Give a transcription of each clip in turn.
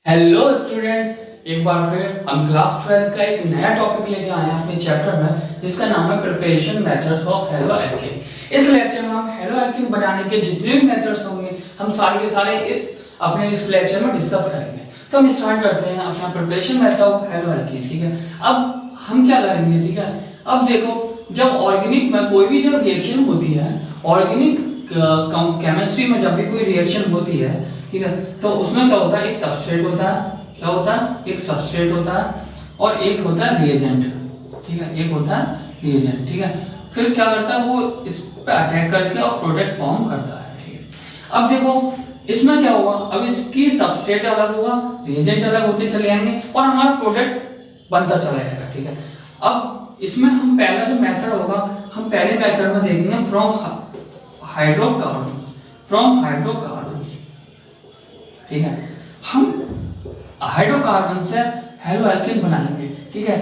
Hello students, एक बार फिर हम क्लास 12 का एक नया टॉपिक लेके आए हैं अपने चैप्टर में, जिसका नाम है प्रिपरेशन मेथड्स ऑफ हेलोएल्केन। इस लेक्चर में हम हेलोएल्केन बनाने के जितने भी मेथड्स होंगे हम सारे के सारे इस लेक्चर में डिस्कस करेंगे। तो हम स्टार्ट करते हैं अपना प्रिपरेशन मेथड ऑफ हेलोएल्केन। ठीक है, अब हम क्या करेंगे? ठीक है, अब देखो, जब ऑर्गेनिक में कोई भी जब रिएक्शन होती है, ऑर्गेनिक केमिस्ट्री में जब भी कोई रिएक्शन होती है, ठीक है, तो उसमें क्या होता है? एक सबस्ट्रेट होता है। क्या होता है? एक सबस्ट्रेट होता है और एक होता है रिएजेंट। ठीक है, एक होता है रिएजेंट। ठीक है, फिर क्या करता है? वो इस पे अटैक करके और प्रोडक्ट फॉर्म करता है। ठीक है, अब देखो इसमें क्या होगा? अब इसकी सबस्ट्रेट अलग होगा, रिएजेंट अलग होते चले जाएंगे और हमारा प्रोडक्ट बनता चला जाएगा। ठीक है, अब इसमें हम पहला जो मेथड होगा, हम पहले मेथड में देखेंगे फ्रॉम हाइड्रोकार्बन्स। ठीक है, हम हाइड्रोकार्बन से हेलोएल्केन बनाएंगे। ठीक है,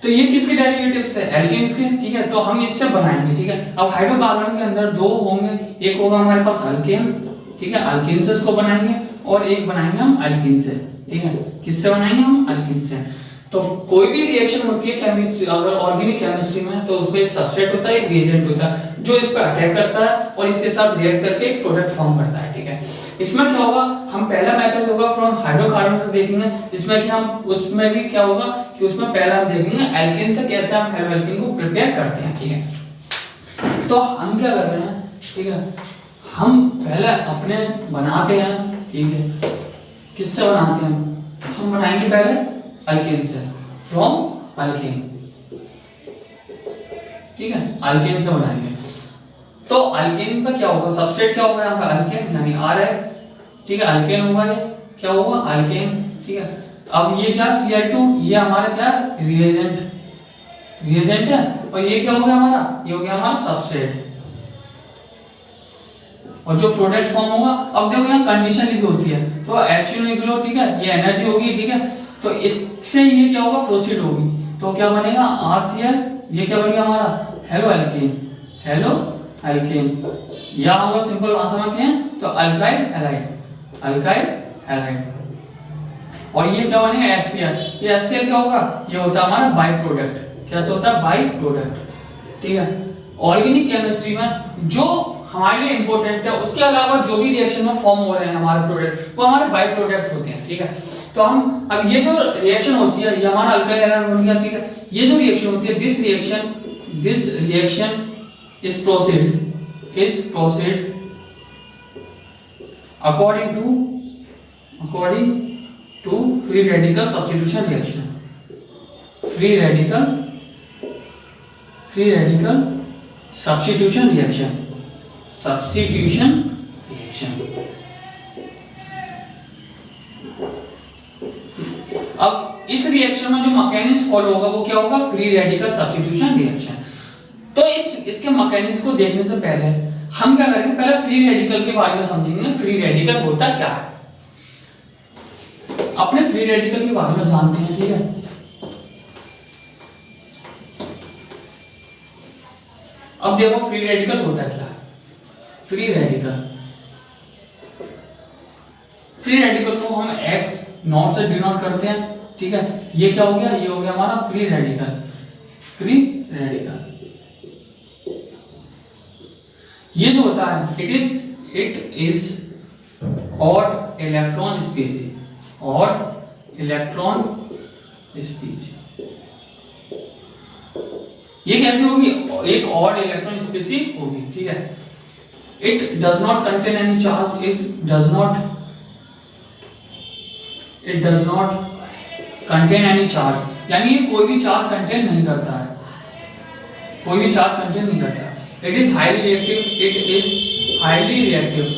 तो ये किसके डेरिवेटिव्स है? एल्केन्स के। ठीक है, तो हम इससे बनाएंगे। ठीक है, अब हाइड्रोकार्बन के अंदर दो होंगे, एक होगा हमारे पास अल्केन। ठीक है, अल्केन से इसको बनाएंगे और एक बनाएंगे हम अल्कीन से। ठीक है, किससे बनाएंगे? हम अल्कीन से। तो कोई भी रिएक्शन होती है केमिस्ट्री, अगर ऑर्गेनिक केमिस्ट्री में, तो उसमें एक सबस्ट्रेट होता है, एक रिएजेंट होता है जो इस पर अटैक करता है और इसके साथ रिएक्ट करके एक प्रोडक्ट फॉर्म करता है। ठीक है, इसमें क्या होगा? हम पहला मेथड होगा फ्रॉम हाइड्रोकार्बन से देखेंगे, जिसमें कि हम उसमें भी क्या होगा कि उसमें पहला हम देखेंगे एल्केन से कैसे हम हेलोएल्केन को प्रिपेयर करते हैं। ठीक है, तो हम क्या कर रहे हैं? ठीक है, हम पहले अपने बनाते हैं। ठीक है, किससे बनाते हैं? हम बनाएंगे पहले अल्केन से, फ्रॉम अल्केन। ठीक है, अल्केन से बनाएंगे। तो अल्केन पे क्या होगा? सबस्ट्रेट क्या होगा? यहाँ पे अल्केन यानी RH। ठीक है, अल्केन होगा, ये क्या होगा? अल्केन। ठीक है, अब ये क्या? Cl2, ये हमारा क्या? रिएजेंट है। और ये क्या हो गया हमारा? ये हो गया हमारा सबस्ट्रेट। और जो प्रोडक्ट फॉर्म होगा, अब देखो यहाँ कंडीशन लिखी होती है, तो H2 निकलो। ठीक है, ये एनर्जी होगी। ठीक है, तो इससे ये क्या होगा? प्रोसीड होगी, तो क्या बनेगा? RCl। ये क्या बन गया हमारा? हेलोएल्केन। हेलोएल्केन या होगा सिंपल भाषा में कहें तो अल्काइल हैलाइड। Alkyl halide. और ये क्या बनेगा? HCl। ये HCl क्या होगा? ये होता है हमारा बाई प्रोडक्ट। कैसे होता है? By product. ठीक है, ऑर्गेनिक केमिस्ट्री में जो हमारे लिए इंपॉर्टेंट है, उसके अलावा जो भी रिएक्शन में फॉर्म हो रहे हैं हमारे प्रोडक्ट, वो हमारे बाई प्रोडक्ट होते हैं। ठीक है, तो हम अब ये जो रिएक्शन होती है, ये हमारा अल्काइल हैलाइड बन गया। ठीक है, ये जो रिएक्शन होती है, this reaction is proceed according to free radical substitution reaction. Free radical substitution reaction. अब इस रिएक्शन में जो मैकेनिज्म फॉलो होगा वो क्या होगा? Free radical substitution reaction. तो इसके मैकेनिज्म को देखने से पहले हम क्या करेंगे? पहले फ्री रेडिकल के बारे में समझेंगे। फ्री रेडिकल होता क्या है? अपने फ्री रेडिकल के बारे में जानते हैं। ठीक है, अब देखो फ्री रेडिकल होता क्या है? फ्री रेडिकल को हम X नॉट से डिनोट करते हैं। ठीक है, ये क्या हो गया? ये हो गया हमारा फ्री रेडिकल। ये जो होता है, it is odd electron species. ये कैसे होगी? एक ऑड इलेक्ट्रॉन स्पीशीज होगी। ठीक है, it does not contain any charge, it does not contain any charge, यानी ये कोई भी चार्ज कंटेन नहीं करता है, it is highly reactive।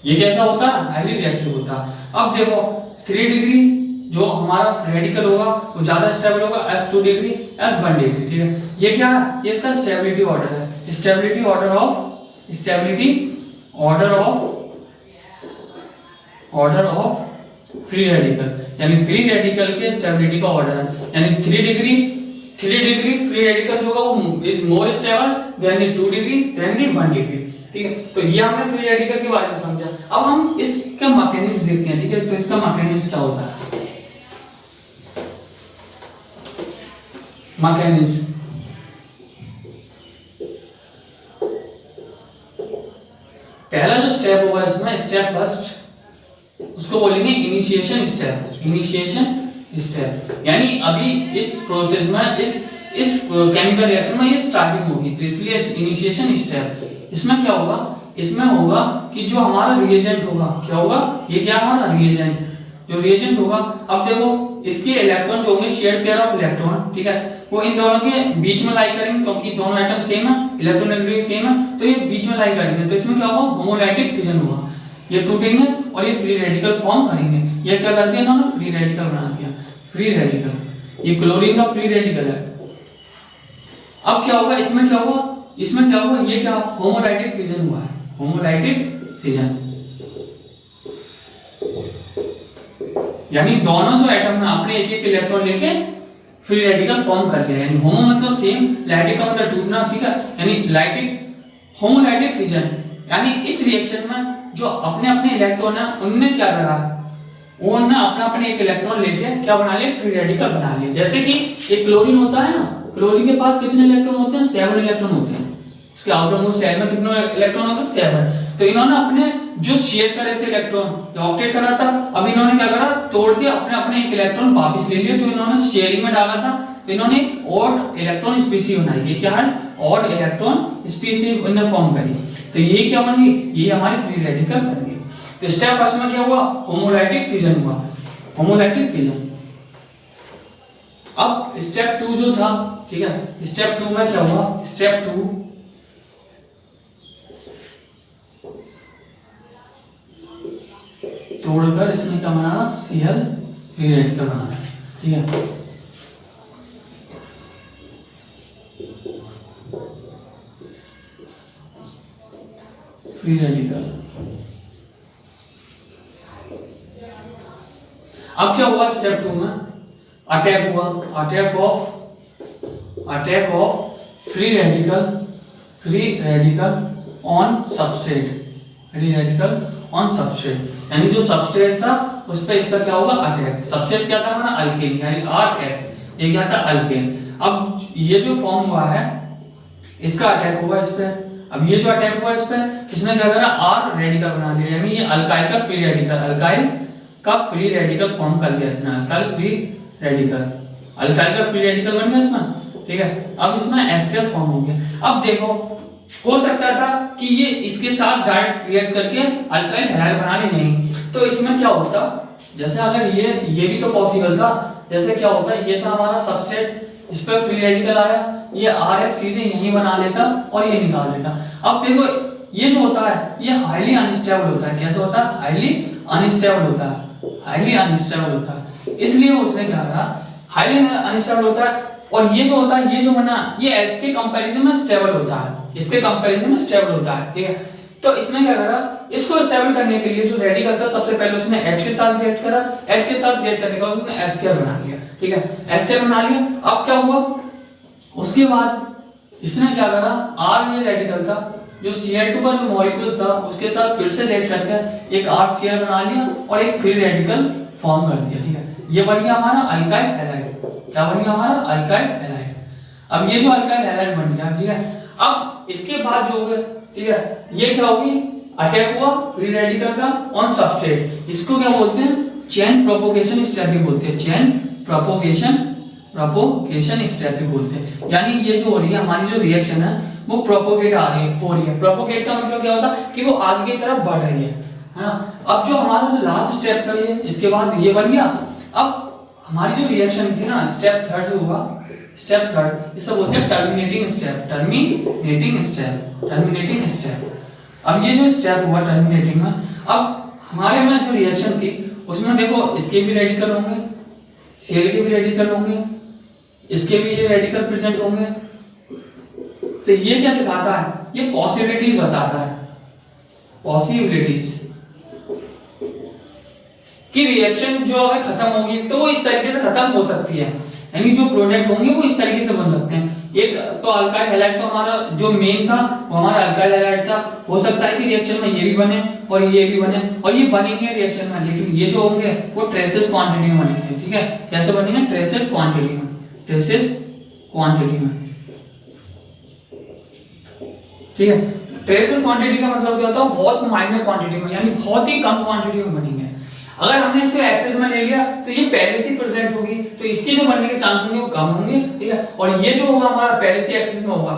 ये कैसा होता है? हाईली रिएक्टिव होता है। अब देखो 3 डिग्री जो हमारा रेडिकल होगा वो ज्यादा स्टेबल होगा, S2 डिग्री, S1 डिग्री। ठीक है, ये क्या है? ये इसका स्टेबिलिटी ऑर्डर है। Stability order of free radical, यानी फ्री रेडिकल के स्टेबिलिटी का ऑर्डर है। यानी 3 डिग्री फ्री रेडिकल जो होगा वो is more stable than the 2 degree than the 1 degree. ठीक है। तो ये हमने फ्री रेडिकल के बारे में समझा। अब हम इसका मैकेनिज्म देखते हैं, ठीक है। तो इसका मैकेनिज्म क्या होता है, मैकेनिज्म पहला जो स्टेप होगा इसमें, स्टेप फर्स्ट, उसको बोलेंगे इनिशिएशन स्टेप। इनिशिएशन स्टेप यानी अभी इस प्रोसेस में, इस केमिकल रिएक्शन में ये स्टार्टिंग होगी, तो इसलिए इनिशिएशन स्टेप। इसमें क्या होगा, इसमें होगा कि जो हमारा रिएजेंट होगा, क्या होगा, ये क्या हमारा रिएजेंट, जो रिएजेंट होगा, अब देखो इसके इलेक्ट्रॉन जो होंगे शेयर्ड पेयर ऑफ इलेक्ट्रॉन, ठीक है, वो इन दोनों के बीच में लाई करेंगे, क्योंकि दोनों एटम सेम है, इलेक्ट्रोनेगेटिव सेम है, तो ये बीच में लाई करेंगे। तो इसमें क्या होगा, होमोलाइटिक फिजन होगा, ये टूटेंगे और ये फ्री रेडिकल फॉर्म करेंगे। ये क्या कर दिया इन्होंने, फ्री रेडिकल बना दिया, फ्री रेडिकल। ये क्लोरीन का फ्री रेडिकल है। अब क्या होगा, इसमें क्या होगा, इसमें क्या होगा, ये क्या होमोलाइटिक फिजन हुआ है, होमोलाइटिक फिजन, यानी दोनों जो एटम में आपने एक एक इलेक्ट्रॉन लेके फ्री रेडिकल फॉर्म कर लिया। यानी होमो मतलब सेम, लाइटिक का मतलब टूटना, ठीक है, यानी लाइटिक होमोलाइटिक फिजन। यानी इस रिएक्शन में जो अपने अपने इलेक्ट्रॉन है उनने क्या करा, उन्होंने अपना अपने एक इलेक्ट्रॉन लेके क्या बना लिया, फ्री रेडिकल बना लिया। जैसे कि एक क्लोरीन होता है ना, क्लोरीन के पास कितने इलेक्ट्रॉन होते हैं, 7 इलेक्ट्रॉन होते हैं। इसके आउटर मोस्ट शेल में कितने इलेक्ट्रॉन होते हैं, 7। तो इन्होंने अपने जो शेयर करे थे इलेक्ट्रॉन, ऑक्टेट करा था, अब इन्होंने क्या करा, तोड़ के अपने अपने एक इलेक्ट्रॉन वापस ले लिया जो इन्होंने शेयरिंग में डाला था। तो इन्होंने एक ऑड इलेक्ट्रॉन स्पीशीज बनाई। ये क्या है, ऑड इलेक्ट्रॉन स्पीशीज इन्होंने फॉर्म करी। तो ये क्या बन गई, ये हमारी फ्री रेडिकल बन गई। तो स्टेप फर्स्ट में क्या हुआ, होमोलाइटिक फिजन हुआ, होमोलाइटिक फिजन। अब स्टेप 2 जो था, ठीक है, स्टेप 2 में क्या हुआ, स्टेप 2 तोड़कर इसमें क्या बनाना, Cl फ्री रेडिकल बनाना, ठीक है। Free radical. अब क्या हुआ स्टेप 2 में, अटैक हुआ, attack of free radical on substrate, free radical on substrate. यानी जो सबस्ट्रेट था उस पे इसका क्या होगा, अटैक। सबस्ट्रेट क्या था हमारा, अल्केन, यानी RX, ये क्या था, अल्केन। अब ये जो फॉर्म हुआ है इसका अटैक हुआ इस पे। अब ये जो अटैक हुआ इस पे, इसने क्या करा, R रेडिकल बना लिया, यानी ये अल्काइल का फ्री रेडिकल, अल्काइल का फ्री रेडिकल फॉर्म कर लिया इसने, अल्काइल फ्री रेडिकल, अल्काइल का फ्री रेडिकल बन गया इसमें, ठीक है। अब इसमें HCl फॉर्म हो गया। अब देखो हो सकता था कि ये इसके साथ डायरेक्ट रिएक्ट करके अल्काइल हैलाइड बना ले नहीं, तो इसमें क्या होता, जैसे अगर ये भी तो पॉसिबल था। जैसे क्या होता, ये था हमारा सबस्ट्रेट, इस पर फ्री रेडिकल आया, ये RX सीधे यहीं बना लेता और ये निकाल देता। अब देखो ये जो होता है ये हाईली अनस्टेबल होता है। कैसे होता है, हाईली अनस्टेबल होता है, हाईली अनस्टेबल होता है। इसलिए उसने क्या करा, हाईली अनस्टेबल होता है। और ये जो होता है, ये जो बना, ये S के कंपैरिजन में स्टेबल होता है, इसके कंपैरिजन में स्टेबल होता है, ठीक है। तो इसमें क्या करा, इसको स्टेबल करने के लिए जो रेडिकल था, सबसे पहले उसने H के साथ रिएक्ट करा, H के साथ रिएक्ट करने के बाद उसने HCl बना लिया, ठीक है, HCl बना लिया। अब क्या हुआ, उसके बाद इसने क्या करा, R ये रेडिकल था, जो Cl2 का जो मॉलिक्यूल था उसके साथ फिर से रिएक्ट करके एक RCl बना लिया और एक फ्री रेडिकल फॉर्म कर दिया, ठीक है। ये बन गया हमारा अल्काइल हैलाइड। क्या बन गया हमारा, अल्काइल हैलाइड। अब ये जो अल्काइल हैलाइड बन गया, ठीक है। अब इसके बाद जो हुए, ठीक है, ये क्या होगी, अटैक हुआ फ्री रेडिकल का ऑन सबस्ट्रेट। इसको क्या बोलते हैं, चेन प्रोपोगेशन स्टेप भी बोलते हैं, चेन प्रोपोगेशन स्टेप भी बोलते हैं। यानी ये जो हो रही है हमारी जो रिएक्शन है वो प्रोपोगेट आ रही है, हो रही है। प्रोपोगेट का मतलब क्या होता है कि वो आगे की तरफ बढ़ रही है ना। अब जो हमारा जो लास्ट स्टेप था ये, इसके बाद ये बन गया। अब हमारी जो रिएक्शन थी ना, स्टेप 3 जो हुआ, स्टेप 3 इसे बोलते हैं टर्मिनेटिंग स्टेप, टर्मिनेटिंग स्टेप। अब ये जो स्टेप हुआ टर्मिनेटिंग में, अब हमारे में जो रिएक्शन थी उसमें देखो इसके भी रेडिकल होंगे, Cl के भी रेडिकल होंगे, इसके भी ये रेडिकल प्रेजेंट होंगे। तो ये क्या दिखाता है, ये पॉसिबिलिटीज बताता है, पॉसिबिलिटीज कि रिएक्शन जो अगर खत्म होगी तो वो इस तरीके से खत्म हो सकती है, यानी जो प्रोडक्ट होंगे वो इस तरीके से बन सकते हैं। एक तो अल्काइल हैलाइड तो हमारा जो मेन था वो हमारा अल्काइल हैलाइड था। हो सकता है कि रिएक्शन में ये भी बने और ये भी बने और ये बनेंगे रिएक्शन में, लेकिन ये जो होंगे वो ट्रेसेस क्वांटिटी में बनेंगे। ठीक है, कैसे बनेंगे? ट्रेसेस क्वांटिटी में, ट्रेसेस क्वांटिटी में। ठीक है, ट्रेसेस क्वांटिटी का मतलब क्या होता है? बहुत माइनर क्वांटिटी में, यानी बहुत ही कम क्वांटिटी में बनेंगे। अगर हमने इसको एक्सेस में ले लिया तो ये पहले से प्रेजेंट होगी, तो इसके जो बनने के चांस होंगे वो कम होंगे। ठीक है, और ये जो होगा हमारा पहले से एक्सेस में होगा।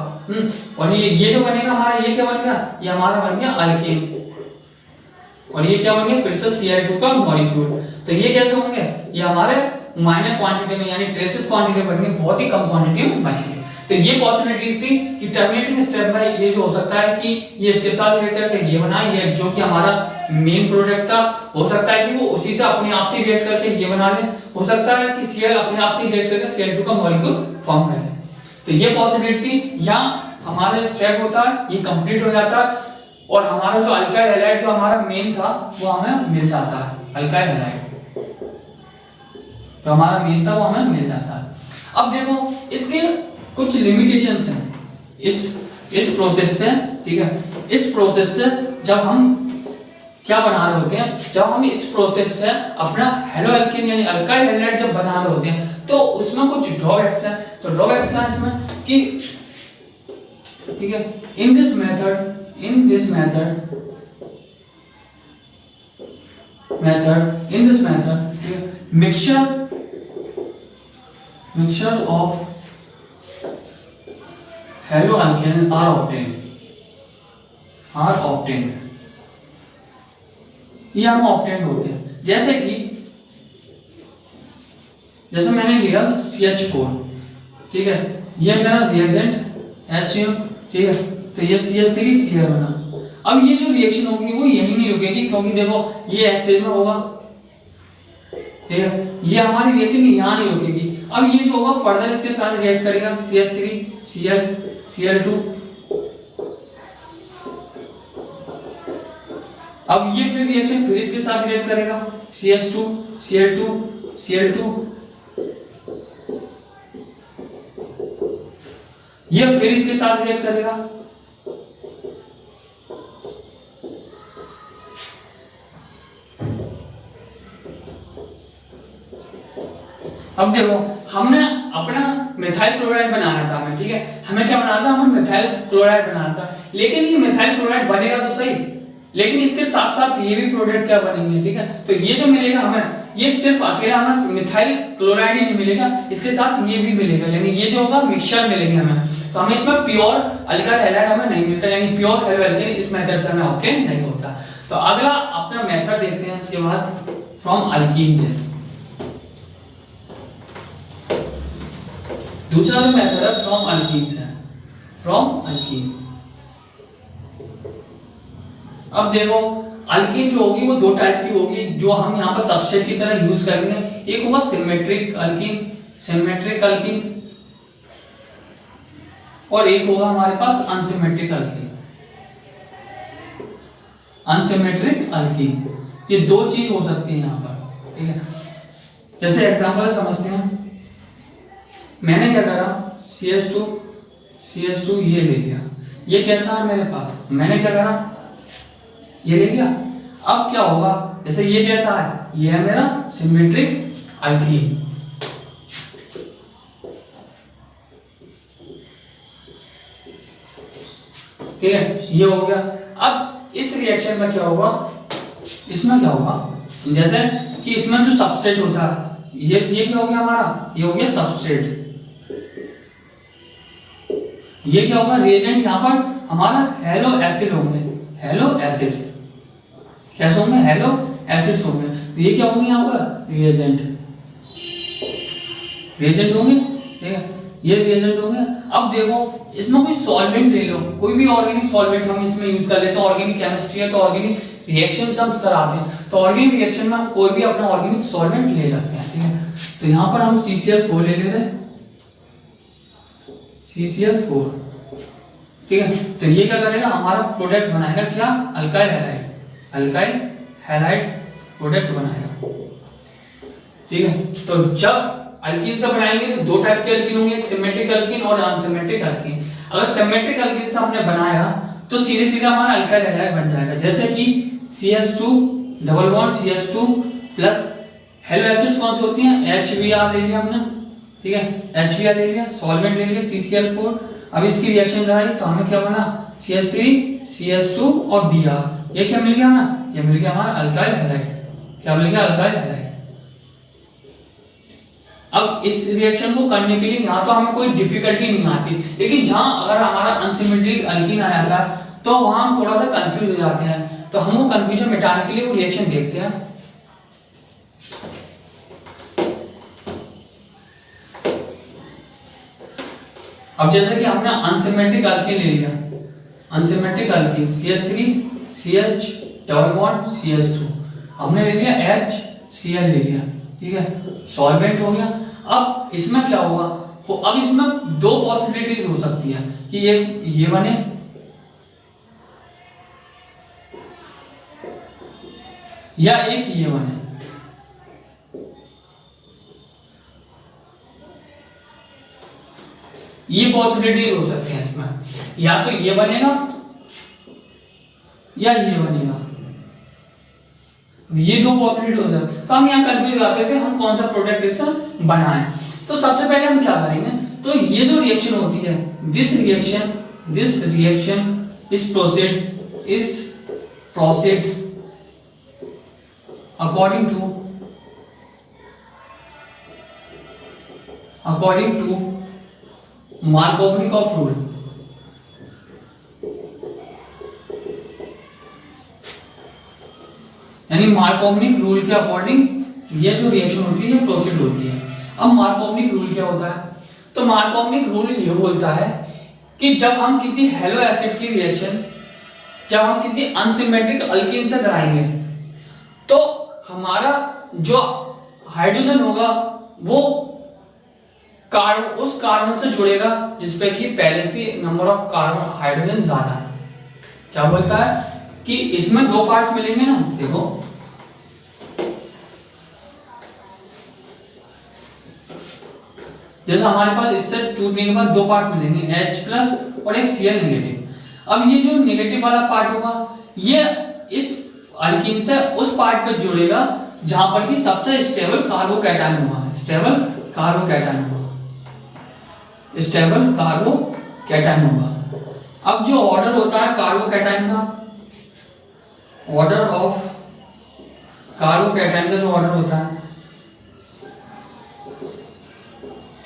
और ये जो बनेगा हमारा, ये क्या बन गया? ये हमारा बन गया अल्केन। और ये क्या बन गया? फिर से Cl2 का मॉलिक्यूल। तो ये कैसे होंगे? ये हमारे माइनर क्वांटिटी में, यानी ट्रेसेस क्वांटिटी में बनेंगे, बहुत ही कम क्वांटिटी में बनेंगे। तो ये पॉसिबिलिटीज थी कि टर्मिनेटिंग स्टेप में ये जो हो सकता है कि ये इसके साथ रिएक्ट करके ये बना, ये जो कि हमारा मेन प्रोडक्ट था, हो सकता है कि वो उसी से अपने आप से रिएक्ट करके ये बना ले। हो सकता है कि Cl अपने आप से रिएक्ट करके Cl2 का मॉलिक्यूल फॉर्म कर ले। तो ये पॉसिबिलिटी थी। यहाँ हमारा स्टेप होता है, ये कंप्लीट हो जाता है और हमारा जो अल्काइल हैलाइड जो हमारा मेन था वो हमें मिल जाता है। अल्काइल हैलाइड जो हमारा मेन था वो हमें मिल जाता है। अब देखो इसके कुछ लिमिटेशंस हैं इस प्रोसेस से। ठीक है, इस प्रोसेस से जब हम क्या बना रहे होते हैं, जब हम इस प्रोसेस से अपना हेलो एल्केन यानी अल्काइल हैलाइड जब बना रहे होते हैं तो उसमें कुछ ड्रॉबैक्स हैं। तो ड्रॉबैक्स क्या है इसमें कि ठीक है, in this method mixture of haloalkanes are obtained। ये हम ऑब्टेन होते हैं। जैसे मैंने लिया CH4। ठीक है, ये मेरा रिएजेंट HCl। ठीक है, तो ये CH3Cl बना। अब ये जो रिएक्शन होगी वो यहीं नहीं रुकेगी, क्योंकि देखो ये एक्सेस में होगा। ठीक है, ये हमारी रिएक्शन यहाँ नहीं रुकेगी। अब ये जो होगा फर्दर इसके साथ रिएक्ट करेगा CH3Cl Cl2। अब ये फिर रिएक्शन फिर इसके साथ रिएक्ट करेगा CH2 Cl2 Cl2। ये फिर इसके साथ रिएक्ट करेगा। अब देखो हमने अपना मिथाइल क्लोराइड बनाना था हमें। ठीक है, हमें क्या बनाना था? हमें मिथाइल क्लोराइड बनाना था। लेकिन ये मिथाइल क्लोराइड बनेगा तो सही, लेकिन इसके साथ साथ ये भी प्रोडक्ट क्या बनेंगे? ठीक है, तो ये जो मिलेगा हमें, ये सिर्फ अकेला हमें मिथाइल क्लोराइड ही नहीं मिलेगा, इसके साथ ये भी मिलेगा, यानी ये जो होगा मिक्सचर मिलेगी हमें। तो हमें इसमें प्योर अल्काइल हैलाइड हमें नहीं मिलता, यानी प्योर हेलोएल्केन इस मेथड से हमें ऑब्टेन नहीं होता। तो अगला अपना मेथड देखते हैं इसके बाद फ्रॉम अल्कीन से। दूसरा जो मेथड है फ्रॉम अल्कीन से, फ्रॉम अल्कीन। अब देखो अल्कीन जो होगी वो दो टाइप की होगी जो हम यहाँ पर सबस्ट्रेट की तरह यूज करेंगे। एक होगा सिमेट्रिक अल्कीन, और एक होगा हमारे पास अनसिमेट्रिक अल्कीन। ये दो चीज हो सकती है यहाँ पर। ठीक है, जैसे एग्जांपल समझते हैं। मैंने क्या करा, CH2 ये ले लिया, ये कैसा है मेरे पास, मैंने क्या करा, ये ले लिया। अब क्या होगा, जैसे ये कैसा है, ये है मेरा सिमेट्रिक अल्कीन। ठीक है, ये हो गया। अब इस रिएक्शन में क्या होगा, इसमें क्या होगा, जैसे कि इसमें जो सबस्ट्रेट होता है, ये क्या हो गया हमारा, ये हो गया सबस्ट्रेट। ये क्या होगा, रिएजेंट यहाँ पर हमारा हेलो एसिड होंगे, हेलो एसिड्स कैसे होंगे, हेलो एसिड्स होंगे। तो ये क्या होंगे यहाँ पर, रिएजेंट होंगे। ठीक है, ये रिएजेंट होंगे। अब देखो इसमें कोई सॉल्वेंट ले लो, कोई भी ऑर्गेनिक सॉल्वेंट हम इसमें यूज कर लेते हैं। ऑर्गेनिक केमिस्ट्री है तो ऑर्गेनिक रिएक्शन हम कराते हैं, तो ऑर्गेनिक रिएक्शन में हम कोई भी अपना ऑर्गेनिक सॉल्वेंट ले सकते हैं। ठीक है, तो यहाँ पर हम CCl4 ले लेते हैं, CCl4। ठीक है, तो ये क्या करेगा, हमारा प्रोडक्ट बनाएगा क्या, अल्काइल हैलाइड प्रोडक्ट बनाएगा। ठीक है, तो जब अल्कीन से बनाएंगे तो दो टाइप के अल्कीन होंगे, एक सिमेट्रिक अल्कीन और अनसिमेट्रिक अल्कीन। अगर सिमेट्रिक अल्कीन से हमने बनाया तो सीधे सीधे हमारा अल्काइल हैलाइड बन जाएगा, जैसे कि CH2 double bond CH2 plus hello acids कौन सी होती हैं, HBr ले लिया हमने, ठीक है, HBr ले लिया, सॉल्वेंट ले लिया CCl4। अब इसकी रिएक्शन लगाई तो हमें क्या बना, CH3 CH2 और Br। ये क्या मिल गया हमें, ये मिल गया हमारा अल्काइल हैलाइड। क्या मिल गया, अल्काइल हैलाइड। अब इस रिएक्शन को करने के लिए यहाँ तो हमें कोई डिफिकल्टी नहीं आती, लेकिन जहां अगर हमारा अनसिमेट्रिक अल्कीन आ जाता है तो वहां हम थोड़ा सा कंफ्यूज हो जाते हैं। तो हम वो कंफ्यूजन मिटाने के लिए वो रिएक्शन देखते हैं। अब जैसे कि हमने अनसिमेट्रिक अल्कीन ले लिया, unsymmetric alkyne CH3 CH double bond CH2, हमने ले लिया HCl ले लिया, ठीक है, सॉल्वेंट हो गया। अब इसमें क्या होगा, अब इसमें दो पॉसिबिलिटीज हो सकती है कि ये बने या एक ये बने। ये पॉसिबिलिटीज हो सकती है इसमें, या तो ये बनेगा या ये बनेगा, ये दो पॉसिबिलिटी हो सकती है। तो हम यहाँ कंफ्यूज आते थे हम कौन सा प्रोडक्ट इससे बनाएं। तो सबसे पहले हम क्या करेंगे, तो ये जो रिएक्शन होती है, this reaction is proceed according to Markovnikov rule. यानी मार्कोवनिक रूल के अकॉर्डिंग ये जो रिएक्शन होती है प्रोसीड होती है। अब मार्कोवनिक रूल क्या होता है, तो मार्कोवनिक रूल ये बोलता है कि जब हम किसी हेलो एसिड की रिएक्शन जब हम किसी अनसिमेट्रिक अल्कीन से कराएंगे तो हमारा जो हाइड्रोजन होगा वो उस कार्बन से जुड़ेगा जिसपे कि पहले से नंबर ऑफ कार्बन हाइड्रोजन ज्यादा है। क्या बोलता है कि इसमें दो पार्ट्स मिलेंगे ना, देखो जैसे हमारे पास इससे टूटने के बाद दो पार्ट मिलेंगे, H प्लस और एक Cl नेगेटिव। अब ये जो नेगेटिव वाला पार्ट होगा ये इस अल्कीन से उस पार्ट पे जुड़ेगा जहां पर कि सबसे स्टेबल कार्बोकैटायन होगा, स्टेबल कार्बोकैटायन होगा। अब जो ऑर्डर होता है कार्बोकैटायन का, ऑर्डर ऑफ कार्बोकैटायन का जो ऑर्डर होता है,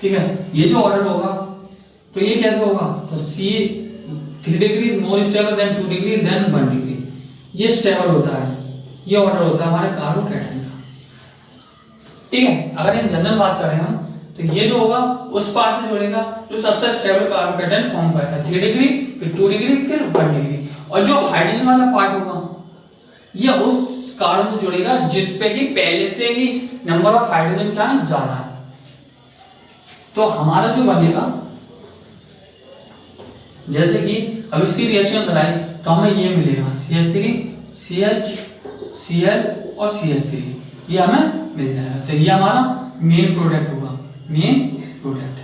ठीक है, ये जो ऑर्डर होगा तो ये कैसे होगा, तो C 3 degree more stable than 2 degree than 1 degree, ये स्टेबल होता है, ये ऑर्डर होता है हमारे कार्बोकैटायन का, ठीक है। अगर इन जनरल बात करें हम तो ये जो होगा उस पार्ट से जुड़ेगा जो सबसे स्टेबल कार्बोकैटायन फॉर्म करता है, 3 डिग्री फिर 2 डिग्री फिर 1 डिग्री। और जो हाइड्रोजन वाला पार्ट होगा ये उस कार्बन से जुड़ेगा जिसपे कि पहले से ही नंबर ऑफ हाइड्रोजन क्या है, ज्यादा है। तो हमारा जो बनेगा, जैसे कि अब इसकी रिएक्शन कराई तो हमें ये मिलेगा CH3 CH Cl और CH3, ये हमें मिल जाएगा। तो ये हमारा मेन प्रोडक्ट होगा, मेन प्रोडक्ट।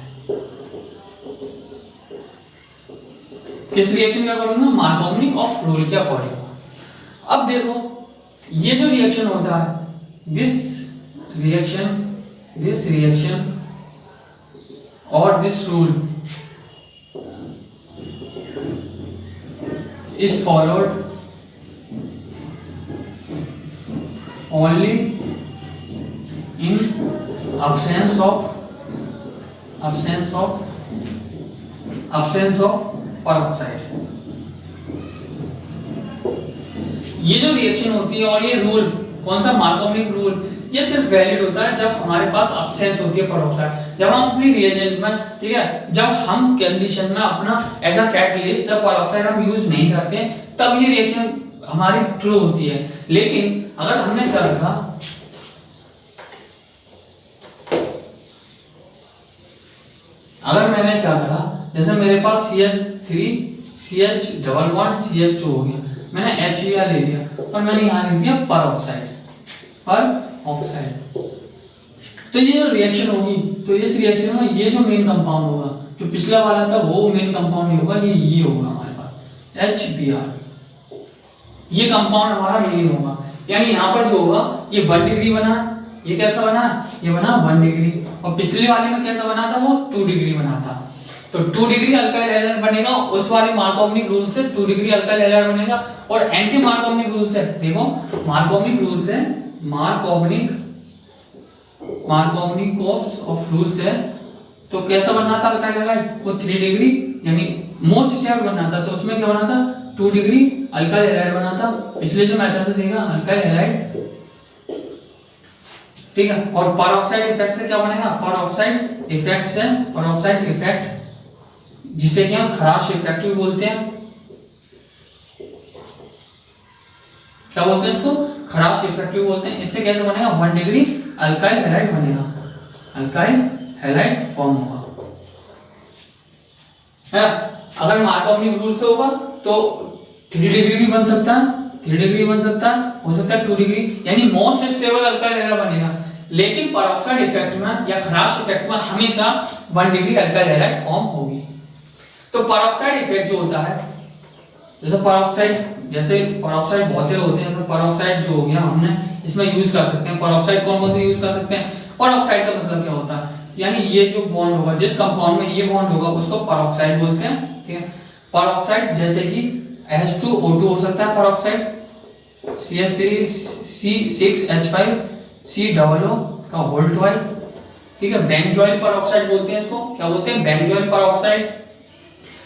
किस रिएक्शन का करूंगा, मार्कोवनिक ऑफ रूल के अकॉर्डिंग। अब देखो ये जो रिएक्शन होता है, दिस रिएक्शन और this rule is followed only in absence of peroxide। ये जो रिएक्शन होती है और ये रूल कौन सा, मार्कोवनिक रूल, ये सिर्फ वैलिड होता है जब हमारे पास अब्सेंस होती है पेरोक्साइड। जब हम अपनी रिएजेंट में, ठीक है, जब हम कंडीशन में अपना ऐसा कैटलिस्ट जब पेरोक्साइड हम यूज नहीं करते तब ये रिएक्शन हमारी ट्रू होती है। लेकिन अगर हमने क्या करा, अगर मैंने क्या करा, जैसे मेरे पास CH3 CH double bond CH2 हो गया, मैंने HBr ले लिया और मैंने यहाँ लिख दिया पर ऑक्साइड। तो ये जो रिएक्शन होगी, तो इस रिएक्शन में ये जो मेन कंपाउंड होगा, जो पिछला वाला था वो मेन कंपाउंड नहीं होगा, ये होगा हमारे पास HBr। ये कंपाउंड हमारा मेन होगा। यानी यहाँ पर जो होगा ये 1 डिग्री बना, ये कैसा बना, ये बना 1 डिग्री, और पिछले वाले में कैसा बना था, वो 2 डिग्री बना था। तो 2 डिग्री अल्काइल हैलाइड बनेगा, उस वाले मार्कोवनिक रूल से 2 डिग्री अल्काइल हैलाइड बनेगा। और एंटी मार्कोवनिक रूल से देखो, मार्कोवनिक रूल से मार्कोवनिक ऑफ रूल से तो कैसा बनना था अल्काइल हैलाइड, वो 3 डिग्री यानी मोस्ट स्टेबल बनना था। तो उसमें क्या बना था, 2 डिग्री अल्काइल हैलाइड बना था, पिछले जो मेथड से देगा अल्काइल हैलाइड, ठीक है। और पेरोक्साइड इफेक्ट से क्या बनेगा, पेरोक्साइड इफेक्ट से, पेरोक्साइड इफेक्ट जिसे कि हम खराश इफेक्ट भी बोलते हैं, क्या बोलते हैं इसको, खराश इफेक्ट भी बोलते हैं। इससे कैसे बनेगा, 1 डिग्री अल्काइल हैलाइड बनेगा, अल्काइल हैलाइड फॉर्म होगा है। अगर मार्कोवनिक रूल से होगा तो 3 डिग्री भी बन सकता है, 3 डिग्री बन सकता है, हो सकता है 2 डिग्री, यानी मोस्ट स्टेबल अल्काइल हैलाइड बनेगा। लेकिन पेरोक्साइड इफेक्ट में या खराश इफेक्ट में हमेशा 1 डिग्री अल्काइल हैलाइड फॉर्म होगी। तो पेरोक्साइड इफेक्ट जो होता है, जैसे पेरोक्साइड बहुत से होते हैं, जैसे पेरोक्साइड जो हो गया हमने इसमें यूज कर सकते हैं। पेरोक्साइड कौन से यूज कर सकते हैं, पेरोक्साइड का मतलब क्या होता है, यानी ये जो बॉन्ड होगा, जिस कंपाउंड में ये बॉन्ड होगा उसको पेरोक्साइड बोलते हैं, ठीक है। पेरोक्साइड जैसे कि H2O2 हो सकता है, पेरोक्साइड CH3C6H5COO का होल 12, ठीक है। बेंजोइल पेरोक्साइड बोलते हैं इसको, क्या बोलते हैं, बेंजोइल पेरोक्साइड।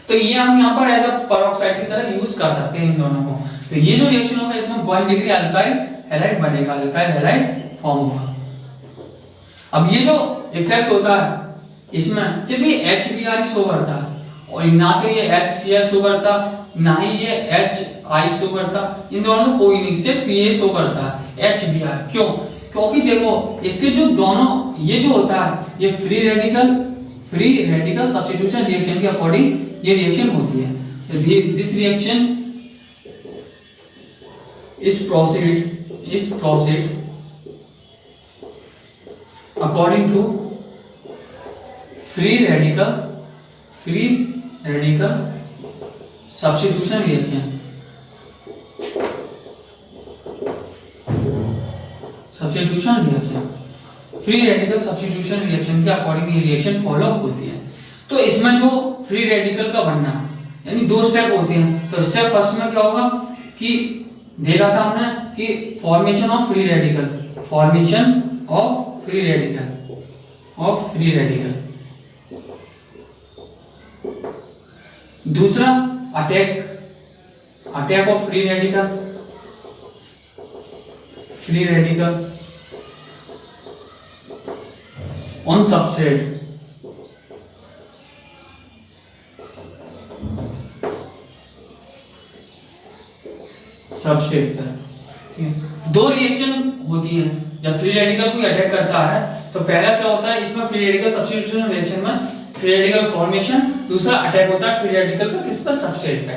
तो ये हम यहाँ पर एज अ पेरोक्साइड की तरह यूज कर सकते हैं इन दोनों को। तो ये जो रिएक्शन होगा इसमें 1 डिग्री अल्काइल हैलाइड बनेगा, अल्काइल हैलाइड फॉर्म होगा। अब ये जो इफेक्ट होता है इसमें सिर्फ ये HBr ही शो करता है, और ना तो ये HCl शो करता, ना ही ये HI शो करता, इन दोनों में कोई नहीं, सिर्फ ये शो करता है HBr। क्यों, क्योंकि देखो इसके जो दोनों ये जो होता है ये फ्री रेडिकल सब्स्टिट्यूशन रिएक्शन के अकॉर्डिंग ये रिएक्शन होती है। This reaction is proceed according to free radical substitution reaction, free radical substitution reaction के अकॉर्डिंग ये रिएक्शन फॉलो होती है। तो इसमें जो फ्री रेडिकल का बनना यानी 2 स्टेप होते हैं। तो स्टेप फर्स्ट में क्या होगा कि देखा था हमने कि फॉर्मेशन ऑफ फ्री रेडिकल, दूसरा attack of free radical on substrate, पर। 2 रिएक्शन होती है जब फ्री रेडिकल कोई अटैक करता है। तो पहला क्या होता है, इसमें फ्री रेडिकल सब्स्टिट्यूशन रिएक्शन में फ्री रेडिकल फॉर्मेशन, दूसरा अटैक होता है फ्री रेडिकल का किस पर, सबस्ट्रेट पे।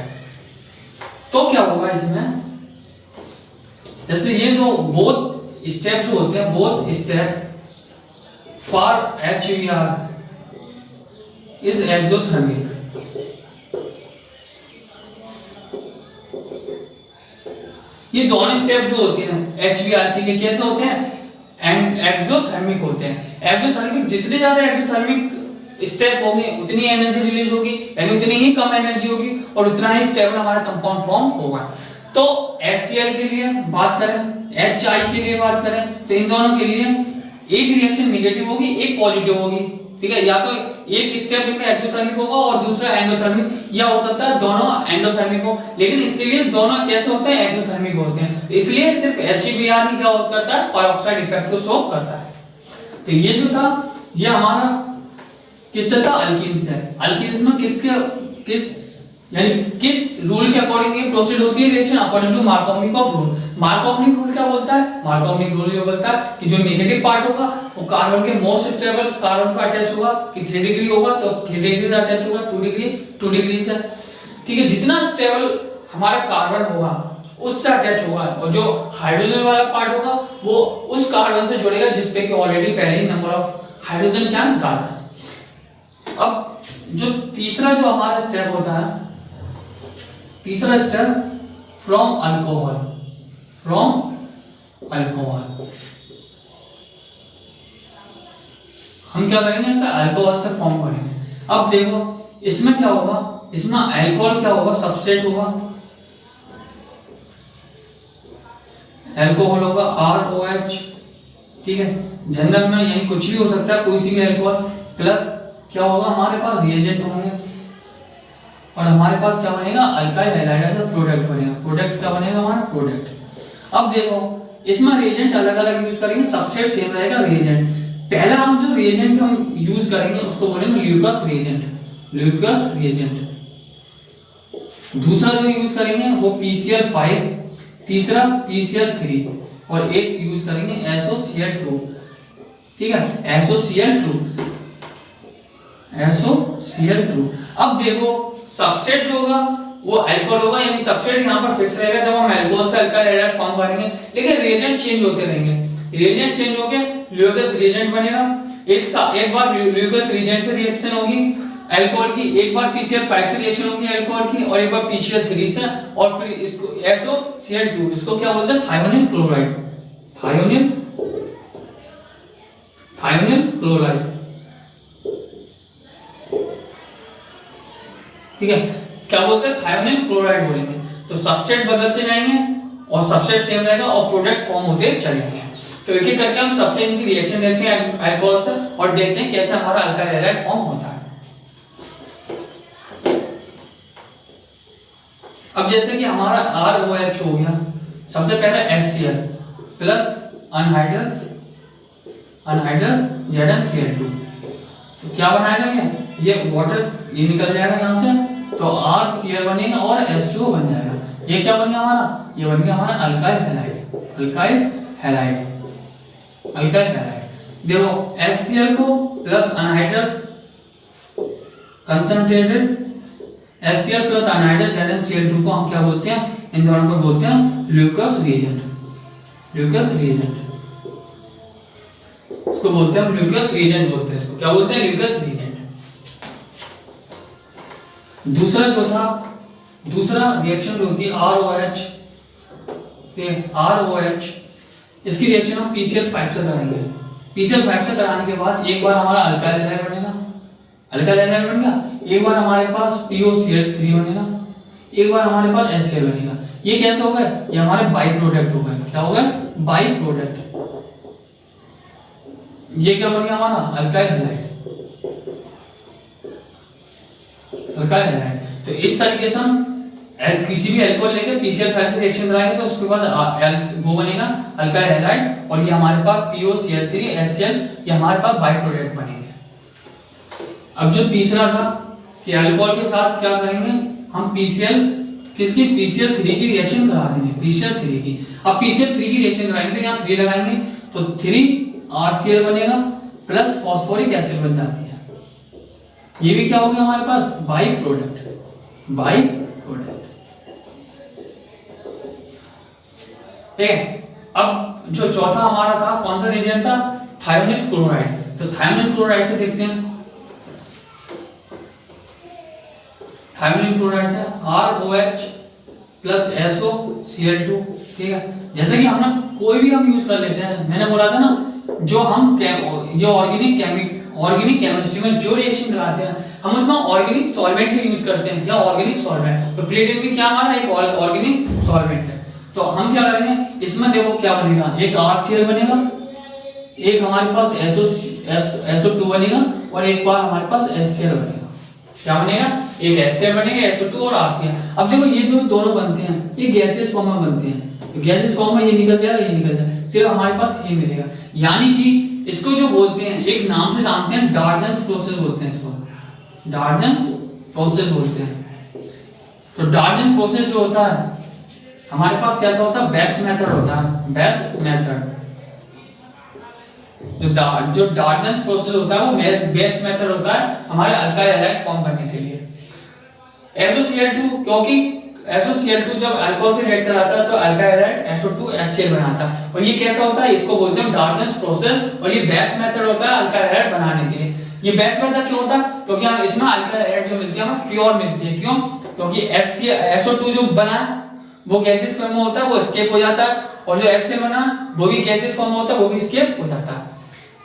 तो क्या होगा इसमें, जैसे ये जो बोथ स्टेप जो होते हैं, both step for HBr is exothermic, ये दोनों स्टेप जो होते हैं HBr के लिए कैसे होते हैं, एंड एक्सोथर्मिक होते हैं। एक्सोथर्मिक, जितने ज्यादा एक्सोथर्मिक स्टेप होंगे उतनी एनर्जी रिलीज होगी, यानी उतनी ही कम एनर्जी होगी और उतना ही स्टेबल हमारा कंपाउंड फॉर्म होगा। तो HCl के लिए बात करें, HI के लिए बात करें, तो इन दोनों के लिए एक रिएक्शन नेगेटिव होगी, एक पॉजिटिव होगी, ठीक है। या तो एक स्टेप इनका एक्सोथर्मिक होगा और दूसरा एंडोथर्मिक, या हो सकता है दोनों एंडोथर्मिक हो, लेकिन इसके लिए दोनों कैसे होते हैं, एक्सोथर्मिक होते हैं। इसलिए सिर्फ HBr ही क्या करता है, पेरोक्साइड इफेक्ट को शो करता है। तो ये जो था ये हमारा किससे था, अल्कीन्स है। अल्कीन्स में किस रूल के अकॉर्डिंग ये प्रोसीड होती है reaction, according to Markovnikov of rule. Markovnikov rule क्या बोलता है, मार्कोवनिक रूल ये बोलता है कि जो नेगेटिव पार्ट होगा वो कार्बन के मोस्ट स्टेबल कार्बन पर अटैच होगा, कि 3 डिग्री होगा तो 3 डिग्री से अटैच होगा, 2 डिग्री से, ठीक है। जितना स्टेबल हमारा कार्बन होगा उससे अटैच होगा, और जो हाइड्रोजन वाला पार्ट होगा वो उस कार्बन से जुड़ेगा जिसपे कि ऑलरेडी पहले ही नंबर ऑफ हाइड्रोजन क्या है, ज्यादा है। अब जो तीसरा जो हमारा स्टेप होता है, तीसरा step from alcohol, from alcohol हम क्या करेंगे, इसे अल्कोहल से फॉर्म करेंगे। अब देखो इसमें क्या होगा, इसमें अल्कोहल क्या होगा, सबस्ट्रेट होगा, अल्कोहल होगा ROH, ठीक है, जनरल में यानी कुछ भी हो सकता है, कोई सी भी अल्कोहल, प्लस क्या होगा, हमारे पास रिएजेंट होंगे और हमारे पास क्या बनेगा, अल्काइल हैलाइड का प्रोडक्ट बनेगा। प्रोडक्ट क्या बनेगा हमारा, प्रोडक्ट। अब देखो इसमें रिएजेंट अलग अलग यूज करेंगे, सबस्ट्रेट सेम रहेगा, रिएजेंट पहला हम जो रिएजेंट हम यूज करेंगे उसको बोलेंगे ल्यूकस रिएजेंट, ल्यूकस रिएजेंट। दूसरा जो यूज करेंगे वो PCl5, तीसरा PCl3 और एक यूज करेंगे SOCl2, ठीक है, SOCl2। अब देखो सबस्ट्रेट जो होगा वो अल्कोहल होगा, यानी सबस्ट्रेट यहाँ पर फिक्स रहेगा जब हम अल्कोहल से अल्काइल हैलाइड फॉर्म करेंगे, लेकिन रिएजेंट चेंज होते रहेंगे। रिएजेंट चेंज होके ल्यूकस रिएजेंट बनेगा, एक बार ल्यूकस रिएजेंट से रिएक्शन होगी अल्कोहल की, एक बार PCl5 से रिएक्शन होगी अल्कोहल की, और एक बार PCl3 से, और फिर इसको SOCl2, इसको क्या बोलते हैं, थायोनिल क्लोराइड, थायोनिल क्लोराइड, ठीक है, क्या बोलते हैं, थायोनिल क्लोराइड बोलेंगे। तो सबस्ट्रेट बदलते जाएंगे और सबस्ट्रेट सेम रहेगा और प्रोडक्ट फॉर्म होते चलेंगे। तो एक एक करके हम सबसे इनकी रिएक्शन देखते हैं अल्कोहल से और देखते हैं कैसे हमारा अल्काइल हैलाइड फॉर्म होता है। अब जैसे कि हमारा ROH हो गया, सबसे पहले HCl प्लस अनहाइड्रस ZnCl2, तो क्या बनाएगा ये वाटर, ये निकल जाएगा यहाँ से, तो RCl बनेगा और H2O बन जाएगा। ये क्या बन गया हमारा, ये बन गया हमारा अल्काइल हैलाइड। देखो HCl को plus anhydrous concentrated HCl plus anhydrous ZnCl2 को हम क्या बोलते हैं, इन दोनों को बोलते हैं ल्यूकस रिएजेंट, इसको बोलते हैं हम ल्यूकस रिएजेंट बोलते हैं, इसको क्या बोलते हैं, ल्यूकस रिएजेंट। दूसरा जो था, दूसरा रिएक्शन जो होती है ROH, इसकी रिएक्शन हम PCl5 से कराएंगे। PCl5 से कराने के बाद एक बार हमारा अल्काइल हैलाइड बनेगा, एक बार हमारे पास POCl3 बनेगा, एक बार हमारे पास HCl बनेगा। ये कैसे हो गए, ये हमारे बाई प्रोडक्ट हो गए। क्या हो गए, बाई प्रोडक्ट। ये क्या बन गया हमारा, अल्काइल हैलाइड। तो इस तरीके से हम किसी भी अल्कोहल लेके PCl5 से रिएक्शन कराएंगे तो उसके पास वो बनेगा अल्काइल हैलाइड, और ये हमारे पास POCl3 HCl, ये हमारे पास बाई प्रोडक्ट बनेंगे। अब जो तीसरा था कि अल्कोहल के साथ क्या करेंगे हम, PCl3 की रिएक्शन करा देंगे, PCl3 की। अब PCl3 की रिएक्शन कराएंगे तो यहाँ 3 लगाएंगे, तो 3RCl बनेगा प्लस फॉस्फोरिक एसिड बन जाती है। ये भी क्या हो गया हमारे पास, बाई प्रोडक्ट। ठीक है, अब जो चौथा हमारा था कौन सा रिएजेंट था, थायोनिल क्लोराइड। तो थायोनिल क्लोराइड से देखते हैं, थायोनिल क्लोराइड से ROH प्लस SOCl2, ठीक है। जैसे कि हमने कोई भी हम यूज कर लेते हैं, मैंने बोला था ना, जो हम ये ऑर्गेनिक केमिस्ट्री में जो रिएक्शन कराते हैं हम उसमें ऑर्गेनिक सॉल्वेंट ही यूज करते हैं, या ऑर्गेनिक सॉल्वेंट। तो प्लेटिन भी क्या हमारा एक ऑर्गेनिक सॉल्वेंट है। तो हम क्या करेंगे, इसमें देखो क्या बनेगा, एक RCl बनेगा, एक हमारे पास SO2 बनेगा, और एक बार हमारे पास HCl बनेगा। क्या बनेगा, एक HCl बनेगा, SO2 और RCl। अब देखो ये जो दोनों बनते हैं ये गैसेस फॉर्म में बनते हैं, तो गैसेस फॉर्म में ये निकल जाएगा, ये निकल जाएगा, सिर्फ हमारे पास ये मिलेगा। यानी कि इसको जो बोलते हैं, एक नाम से जानते हैं, डार्जेंस प्रोसेस बोलते हैं, इसको डार्जेंस प्रोसेस बोलते हैं। तो डार्जेंस प्रोसेस जो होता है हमारे पास कैसा होता है, बेस्ट मेथड होता है, बेस्ट मेथड। जो डार्जेंस प्रोसेस होता है वो बेस्ट मेथड होता है हमारे अल्काइल हैलाइड फॉर्म करने के लिए। SOCl2 क्योंकि SOCl2 जब अल्कोहल से रिएक्ट कराता है तो अल्काइल हैलाइड SO2HCl बनाता है। और ये कैसा होता है, इसको बोलते हैं डाल्टन्स प्रोसेस, और ये बेस्ट मेथड होता है अल्काइल हैलाइड बनाने के लिए। ये बेस्ट मेथड क्यों होता है, क्योंकि हम इसमें अल्काइल हैलाइड जो मिलती है हमें प्योर मिलती है। क्यों, क्योंकि SO2 जो बना है वो गैसेस फॉर्म में होता है, वो एस्केप हो जाता है, और जो HCl बना वो भी गैसेस फॉर्म में होता है, वो भी एस्केप हो जाता है।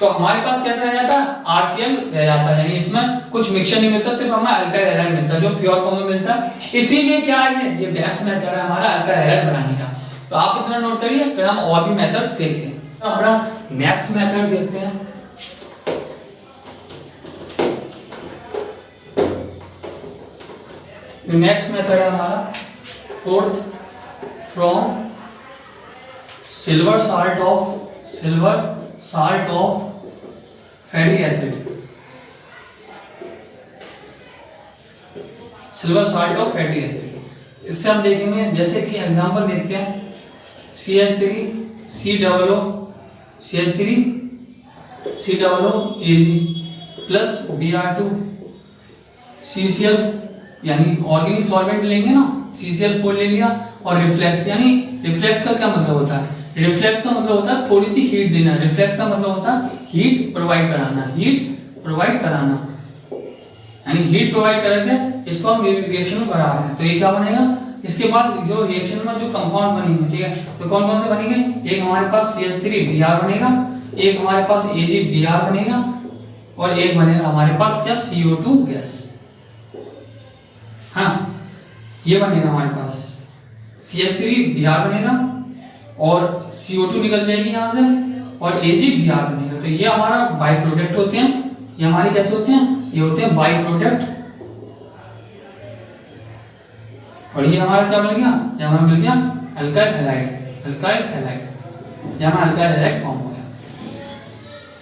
तो हमारे पास कैसा रह जाता है, RCl रह जाता है, यानी इसमें कुछ मिक्सचर नहीं मिलता, सिर्फ हमें अल्काइल हैलाइड मिलता है जो प्योर फॉर्म में मिलता है। इसीलिए क्या है, ये बेस्ट मेथड है हमारा अल्काइल हैलाइड बनाने का। तो आप इतना नोट करिए, फिर हम और भी मेथड्स देखते हैं। तो हमारा नेक्स्ट मेथड देखते हैं। नेक्स्ट मेथड है हमारा fourth, from silver salt of fatty acid, silver salt of fatty acid. इससे हम देखेंगे, जैसे कि एग्जांपल देखते हैं, CH3 COOH plus Br2 CCl, यानी ऑर्गेनिक सॉल्वेंट लेंगे ना, CCl4 ले लिया, और रिफ्लेक्स, यानी रिफ्लेक्स का क्या मतलब होता है, रिफ्लेक्स का मतलब होता है थोड़ी सी हीट देना। रिफ्लेक्स का मतलब होता है हीट प्रोवाइड कराना, यानी हीट प्रोवाइड करके इसको हम रिएक्शन में करा रहे हैं। तो ये क्या बनेगा, इसके बाद जो रिएक्शन में जो कंपाउंड बनेंगे, ठीक है, तो कौन कौन से बनेंगे, एक हमारे पास CH3Br बनेगा, एक हमारे पास AgBr बनेगा, और एक बनेगा हमारे पास क्या, CO2 गैस। हाँ, ये बनेगा हमारे पास CH3Br बनेगा, और CO2 निकल जाएगी यहाँ से, और AgBr बनेगा। तो ये हमारा बाई प्रोडक्ट होते हैं। ये हमारे कैसे होते हैं, ये होते हैं बाई प्रोडक्ट। और ये हमारा क्या मिल गया, ये हमारा मिल गया अल्काइल हैलाइड, ये हमारा अल्काइल हैलाइड फॉर्म हो गया।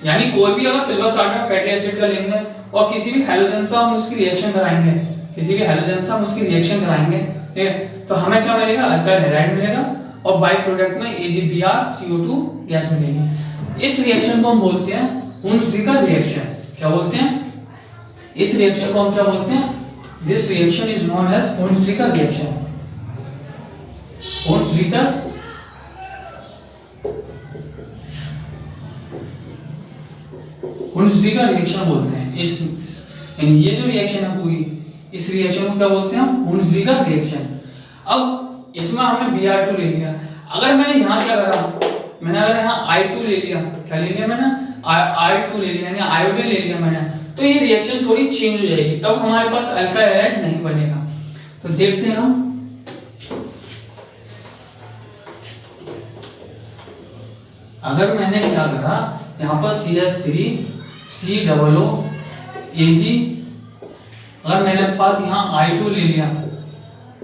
यानी कोई भी अगर सिल्वर साल्ट में फैटी एसिड का लेंगे और किसी भी हैलोजन से हम उसकी रिएक्शन कराएंगे, ठीक है, तो हमें क्या मिलेगा, अल्काइल हैलाइड मिलेगा, और बाई प्रोडक्ट में AgBr CO2 गैस मिलेगी। इस रिएक्शन को हम बोलते हैं हुंसडीकर रिएक्शन। क्या बोलते हैं, इस रिएक्शन को हम क्या बोलते हैं, this reaction is known as Hunsdiecker reaction. Hunsdiecker reaction बोलते हैं इस, ये जो रिएक्शन है पूरी, इस रिएक्शन को क्या बोलते हैं, हुंसडीकर रिएक्शन। अब इसमें हमने Br2 ले लिया, अगर मैंने यहाँ क्या करा, मैंने अगर यहाँ I2 ले लिया, क्या ले लिया मैंने, I2 ले लिया, यानी आयोडीन ले लिया मैंने, तो ये रिएक्शन थोड़ी चेंज हो जाएगी, तब हमारे पास अल्काइल हैलाइड नहीं बनेगा। तो देखते हैं हम, अगर मैंने क्या करा, यहाँ पर CH3 COOH, अगर मेरे पास यहाँ I2 ले लिया,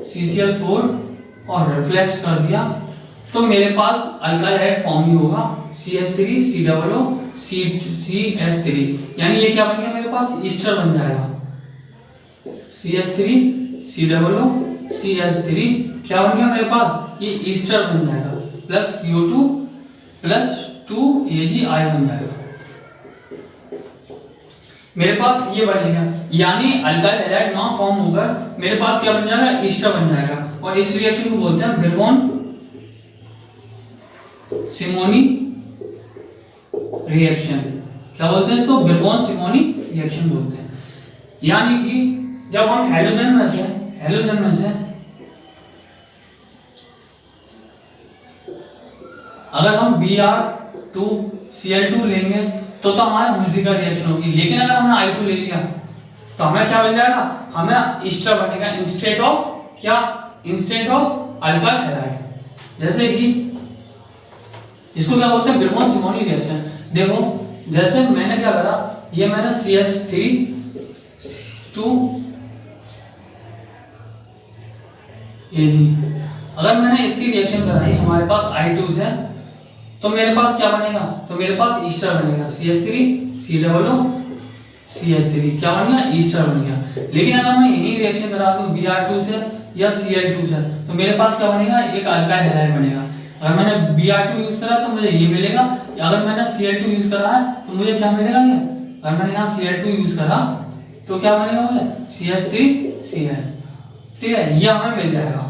CCl4 और रिफ्लेक्स कर दिया, तो मेरे पास अल्काइल हैलाइड फॉर्म ही होगा, CH3 COOH यानी ये क्या बन गया मेरे पास, ईस्टर बन जाएगा। CH3 COOH क्या बन गया मेरे पास, ये ईस्टर बन जाएगा, प्लस CO2 प्लस 2Agi बन जाएगा। मेरे पास ये बनेगा, यानी अल्काइल हैलाइड ना फॉर्म होकर मेरे पास क्या बन जाएगा, ईस्टर बन जाएगा। और इस रिएक्शन को बोलते हैं ब्रिबॉन सिमोनी रिएक्शन। क्या बोलते हैं इसको, ब्रिबॉन सिमोनी रिएक्शन बोलते हैं। यानी कि जब हम हैलोजन में से अगर हम Br2Cl2 लेंगे तो हमारा हुंसडीकर रिएक्शन होगी, लेकिन अगर हमने I2 ले लिया तो हमें क्या बन जाएगा, हमें ईस्टर बनेगा इंस्टेड ऑफ अल्काइल हैलाइड। जैसे कि इसको क्या बोलते हैं, ब्रिबॉन सिमोनी रिएक्शन। देखो जैसे मैंने क्या करा, ये मैंने CH3 अगर मैंने इसकी रिएक्शन कराई हमारे पास I2 से, तो मेरे पास क्या बनेगा, तो मेरे पास ईस्टर बनेगा, CH3 COOH क्या बन गया, ईस्टर बन गया। लेकिन अगर मैं यही रिएक्शन करा दूं Br2 से या Cl2 से, तो मेरे पास क्या बनेगा, एक अल्काइल हैलाइड बनेगा। अगर मैंने Br2 यूज करा तो मुझे ये मिलेगा, अगर मैंने Cl2 यूज करा है तो मुझे क्या मिलेगा, ये अगर मैंने यहाँ Cl2 यूज करा तो क्या बनेगा मुझे, CH3Cl, ठीक है, ये हमें मिल जाएगा।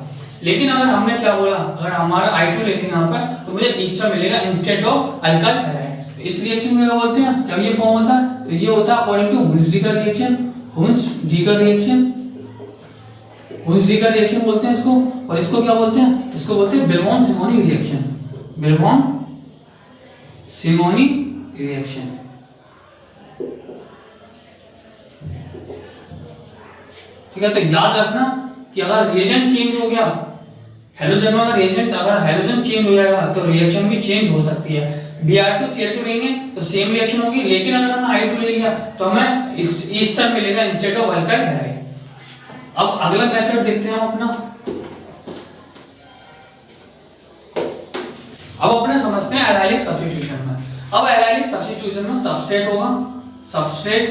लेकिन अगर हमने क्या बोला, अगर हमारा I2 लेंगे यहाँ पर तो मुझे ईस्टर मिलेगा इंस्टेड ऑफ अल्काइल हैलाइड। तो इस रिएक्शन को क्या बोलते हैं, जब ये फॉर्म होता है तो ये होता है अकॉर्डिंग टू हुंस-डीकर रिएक्शन। हुंस-डीकर रिएक्शन बोलते हैं इसको। और इसको क्या बोलते हैं, इसको बोलते हैं बिल्बॉन-सिमोनी रिएक्शन। बिल्बॉन-सिमोनी रिएक्शन। ठीक है, तो याद रखना कि अगर रिएजेंट चेंज हो गया, हैलोजन में रिएजेंट अगर हैलोजन चेंज हो जाएगा तो रिएक्शन भी चेंज हो सकती है। Br2Cl2 लेंगे तो सेम रिएक्शन होगी, लेकिन अगर हमने I2 ले लिया तो हमें ईस्टर मिलेगा इंस्टेड ऑफ अल्काइल हैलाइड। अब अगला मेथड देखते हैं हम अपना। अब अपने समझते हैं एलाइलिक सब्स्टिट्यूशन में। अब एलाइलिक सब्स्टिट्यूशन में सबस्ट्रेट होगा, सबस्ट्रेट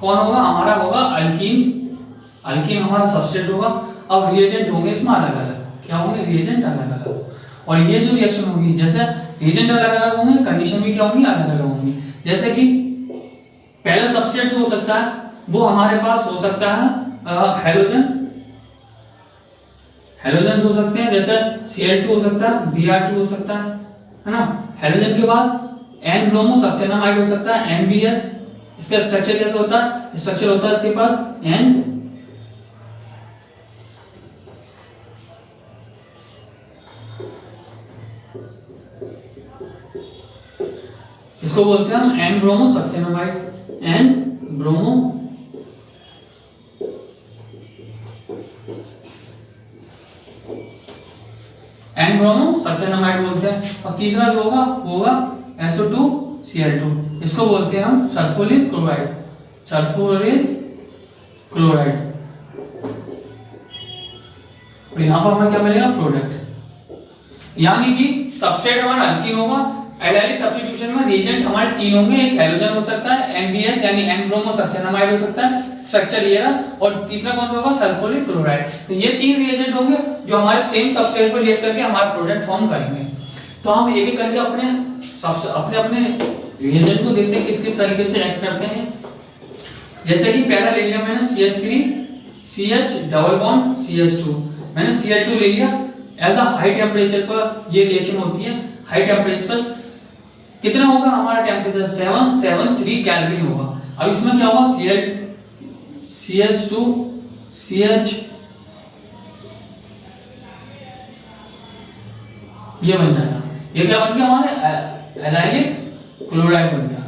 कौन होगा, हमारा होगा अल्कीन। अल्कीन हमारा सबस्ट्रेट होगा। अब रिएजेंट होंगे इसमें अलग अलग, क्या होंगे, रिएजेंट अलग अलग। और ये जो रिएक्शन होगी, जैसे रिएजेंट अलग अलग होंगे, कंडीशन भी क्या होंगी, अलग अलग होंगी। जैसे कि पहला सबस्ट्रेट जो हो सकता है वो हमारे पास हो सकता है हैलोजन हो सकते हैं, जैसे Cl2 हो सकता है, Br2 हो सकता है ना। हैलोजन के बाद N ब्रोमो सक्सेनामाइड हो सकता है, NBS। इसका स्ट्रक्चर कैसे होता है, स्ट्रक्चर होता है इसके पास N, इसको बोलते हैं हम N ब्रोमो सक्सेनामाइड। N ब्रोमो सक्सेनामाइड बोलते हैं। और तीसरा जो होगा वो होगा SO2Cl2, इसको बोलते हैं हम सल्फोनिल क्लोराइड। Sulphonyl chloride. और यहाँ पर हमें क्या मिलेगा, प्रोडक्ट। यानी कि सबस्ट्रेट हमारा अल्कीन होगा। एलाइलिक सब्स्टिट्यूशन में रिएजेंट हमारे तीन होंगे, एक हैलोजन हो सकता है, NBS यानी N ब्रोमो सक्सेनामाइड हो सकता है, स्ट्रक्चर ये रहा, और तीसरा कौन सा होगा, सल्फोनिल क्लोराइड। तो ये तीन रिएजेंट होंगे जो हमारे सेम सबस्ट्रेट पर रिएक्ट करके हमारा प्रोडक्ट फॉर्म करेंगे। तो हम एक एक करके अपने रिएजेंट को देखते हैं किस किस तरीके से एक्ट करते हैं। जैसे कि पहला ले लिया मैंने CH3 CH double bond CH2, मैंने Cl2 ले लिया। एज अ हाई टेम्परेचर पर ये रिएक्शन होती है। हाई टेम्परेचर पर कितना होगा हमारा टेम्परेचर, 773 केल्विन होगा। अब इसमें क्या होगा, CH2 CH ये बन जाएगा। ये क्या बन गया, हमारे एलाइलिक क्लोराइड बन गया।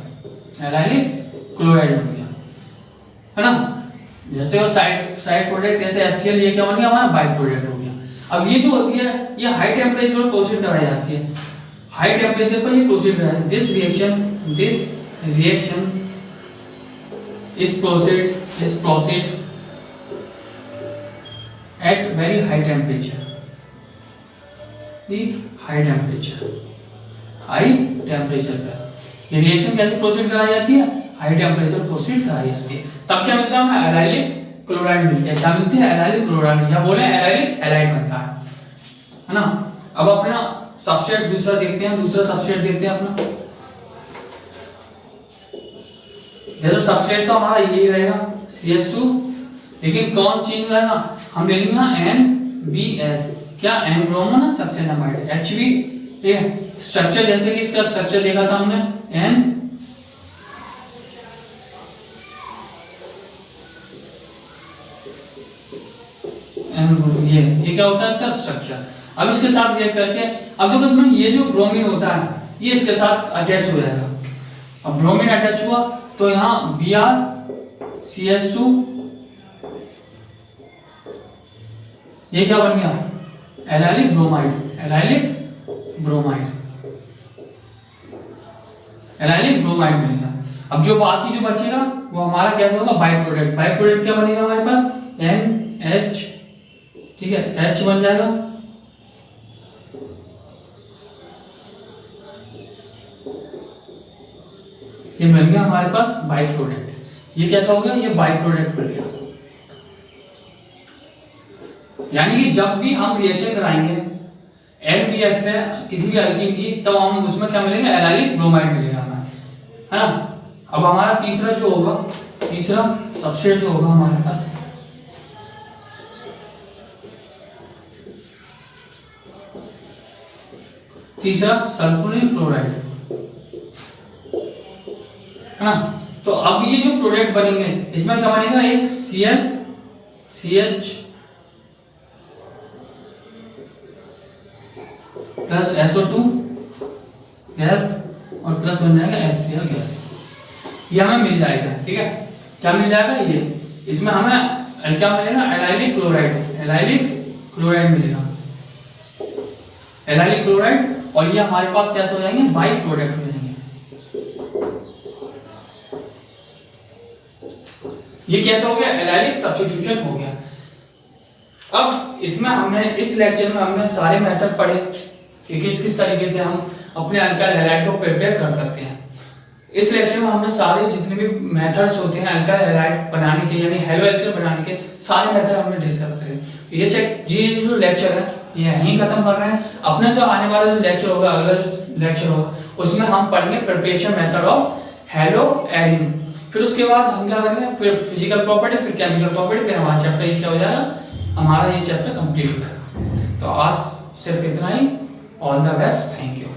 एलाइलिक क्लोराइड बन गया, है ना। जैसे वो साइड प्रोडक्ट, जैसे HCl, ये क्या बन गया, हमारा बाई प्रोडक्ट हो गया। अब ये जो होती है ये हाई टेम्परेचर पर प्रोसीड कराई जाती है। हाई टेम्परेचर पर ये प्रोसीड कराई, this reaction is proceed at very high temperature. High temperature पर ये रिएक्शन कैसे प्रोसीड कराई जाती है, हाई टेम्परेचर प्रोसीड कराई जाती है। तब क्या मिलता है हमें, एलाइलिक क्लोराइड मिलता है। क्या मिलती है, एलाइलिक क्लोराइड, या बोले एलाइलिक हैलाइड बनता है ना। अब अपना सबस्ट्रेट दूसरा देखते हैं, दूसरा सबस्ट्रेट देखते हैं अपना। जैसे सबस्ट्रेट तो हमारा यही रहेगा CH2, लेकिन कौन चेंज रहेगा, हम ले लेंगे NBS, क्या N ब्रोमो ना सक्सेनामाइड, HB। ठीक है, स्ट्रक्चर जैसे कि इसका स्ट्रक्चर देखा था हमने, ये क्या होता है इसका स्ट्रक्चर। अब इसके साथ रिएक्ट करके, अब देखो इसमें ये जो ब्रोमीन होता है ये इसके साथ अटैच हो जाएगा। अब ब्रोमीन अटैच हुआ तो यहाँ BrCH2 ये क्या बन गया, एलाइलिक ब्रोमाइड। बन गया। अब जो बाकी जो बचेगा वो हमारा कैसे होगा, बाई प्रोडक्ट क्या बनेगा हमारे पास, NH। ठीक है, H बन जाएगा। ये बन गया हमारे पास बाई प्रोडक्ट। ये कैसा हो गया, ये बाई प्रोडक्ट बन गया। यानी कि जब भी हम रिएक्शन कराएंगे NBS से किसी भी अल्कीन की, तब हम उसमें क्या मिलेंगे, एलाइलिक ब्रोमाइड मिलेगा हमें, है ना। अब हमारा तीसरा जो होगा, तीसरा सबस्ट्रेट जो होगा हमारे पास, तीसरा सल्फोनिल क्लोराइड, है ना। तो अब ये जो प्रोडक्ट बनेंगे इसमें क्या बनेगा, एक CH प्लस SO2 गैस और प्लस बन जाएगा HCl गैस। ये हमें मिल जाएगा, ठीक है। क्या मिल जाएगा, ये इसमें हमें क्या मिलेगा, एलाइलिक क्लोराइड मिलेगा, एलाइलिक क्लोराइड। और ये हमारे पास कैसे हो जाएंगे, बाई प्रोडक्ट मिलेंगे। ये कैसा हो गया, एलाइलिक सब्स्टिट्यूशन हो गया। अब इसमें हमने इस लेक्चर में हमने सारे मेथड पढ़े कि किस तरीके से हम अपने अल्काइल हैलाइड को प्रिपेयर कर सकते हैं। इस लेक्चर में हमने सारे जितने भी मेथड्स होते हैं अल्काइल हैलाइड बनाने के, यानी हेलो एल्केन बनाने के सारे मेथड हमने डिस्कस करे। ये जो लेक्चर है ये यहीं खत्म कर रहे हैं। अपने जो आने वाला जो लेक्चर होगा, अगला जो लेक्चर होगा, उसमें हम पढ़ेंगे preparation method of halo alkane. फिर उसके बाद हम क्या करेंगे, फिर फिजिकल प्रॉपर्टी, फिर केमिकल प्रॉपर्टी, फिर हमारा चैप्टर ये क्या हो जाएगा, हमारा ये चैप्टर कंप्लीट हो जाएगा। तो आज सिर्फ इतना ही। All the best, thank you.